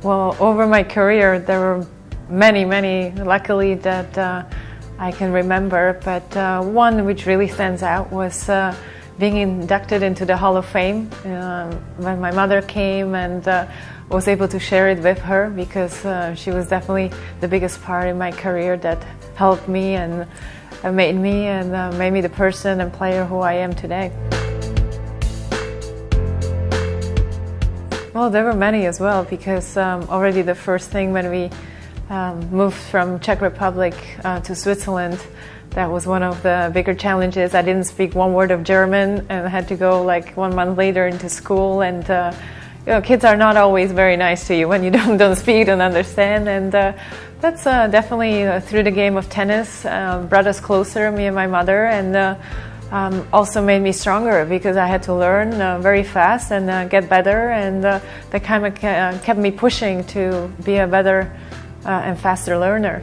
Well, over my career, there were many, luckily, that I can remember, but one which really stands out was being inducted into the Hall of Fame when my mother came, and was able to share it with her, because she was definitely the biggest part in my career that helped me and made me the person and player who I am today. Well, there were many as well, because already the first thing when we moved from Czech Republic to Switzerland, that was one of the bigger challenges. I didn't speak one word of German and had to go like 1 month later into school, and you know, kids are not always very nice to you when you don't speak and understand, and that's definitely through the game of tennis brought us closer, me and my mother, and also made me stronger, because I had to learn very fast and get better, and that kind of kept me pushing to be a better and faster learner.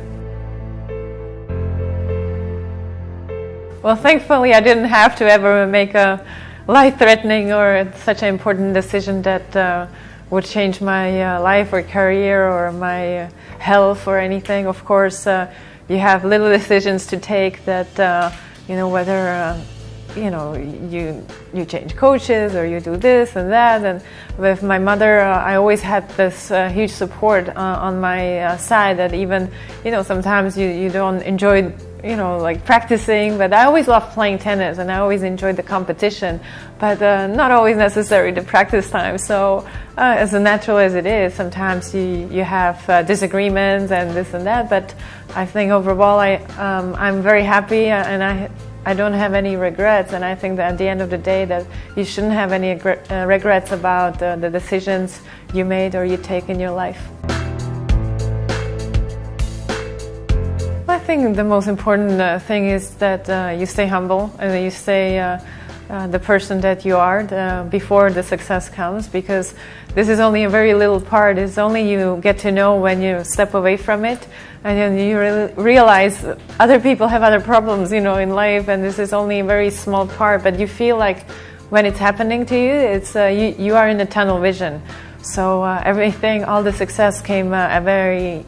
Well, thankfully I didn't have to ever make a life-threatening or such an important decision that would change my life or career or my health or anything. Of course, you have little decisions to take that, you know, whether you know, you change coaches or you do this and that. And with my mother, I always had this huge support on my side, that even, you know, sometimes you don't enjoy, you know, like practicing, but I always loved playing tennis and I always enjoyed the competition, but not always necessary the practice time. So as natural as it is, sometimes you have disagreements and this and that, but I think overall I'm very happy, and I don't have any regrets, and I think that at the end of the day that you shouldn't have any regrets about the decisions you made or you take in your life. I think the most important thing is that you stay humble and you stay the person that you are before the success comes, because this is only a very little part. It's only you get to know when you step away from it, and then you realize other people have other problems, you know, in life, and this is only a very small part, but you feel like when it's happening to you, it's you are in a tunnel vision. So everything, all the success came at a very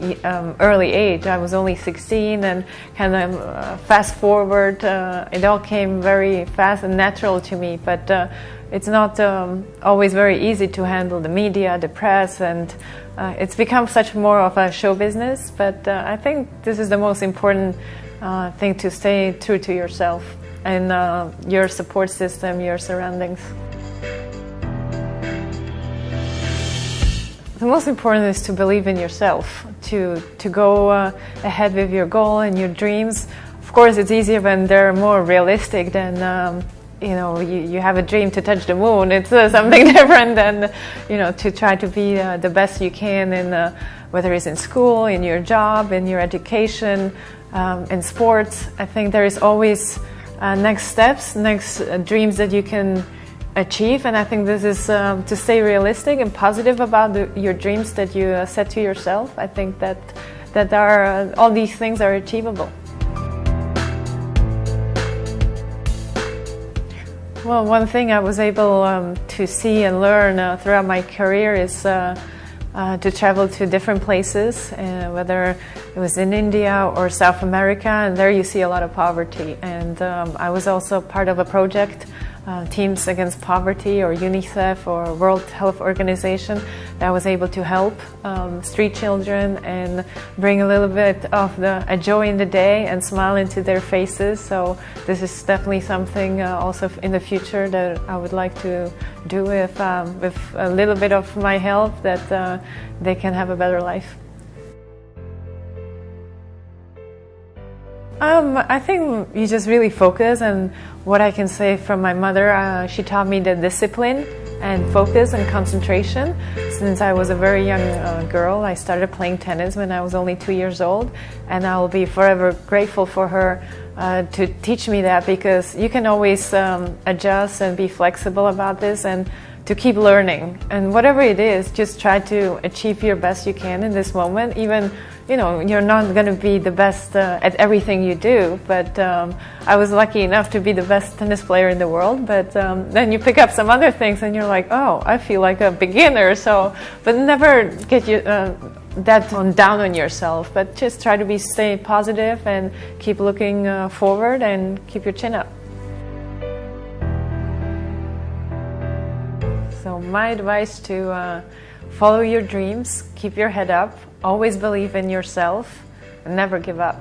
early age. I was only 16, and kind of fast forward, it all came very fast and natural to me, but it's not always very easy to handle the media, the press, and it's become such more of a show business, but I think this is the most important thing, to stay true to yourself and your support system, your surroundings. The most important is to believe in yourself, to go ahead with your goal and your dreams. Of course, it's easier when they're more realistic than, you know, you have a dream to touch the moon. It's something different than, you know, to try to be the best you can in whether it's in school, in your job, in your education, in sports. I think there is always next steps, next dreams that you can achieve, and I think this is to stay realistic and positive about your dreams that you set to yourself. I think that all these things are achievable. Well, one thing I was able to see and learn throughout my career is to travel to different places, whether it was in India or South America, and there you see a lot of poverty. And I was also part of a project, Teams Against Poverty, or UNICEF, or World Health Organization, that was able to help street children and bring a little bit of a joy in the day and smile into their faces. So this is definitely something also in the future that I would like to do with a little bit of my help, that they can have a better life. I think you just really focus, and what I can say from my mother, she taught me the discipline and focus and concentration. Since I was a very young girl, I started playing tennis when I was only 2 years old, and I will be forever grateful for her to teach me that, because you can always adjust and be flexible about this, and to keep learning. And whatever it is, just try to achieve your best you can in this moment. Even, you know, you're not going to be the best at everything you do, but I was lucky enough to be the best tennis player in the world, but then you pick up some other things and you're like, oh, I feel like a beginner. So, but never get you down on yourself, but just try to stay positive and keep looking forward and keep your chin up. So my advice to follow your dreams, keep your head up, always believe in yourself, and never give up.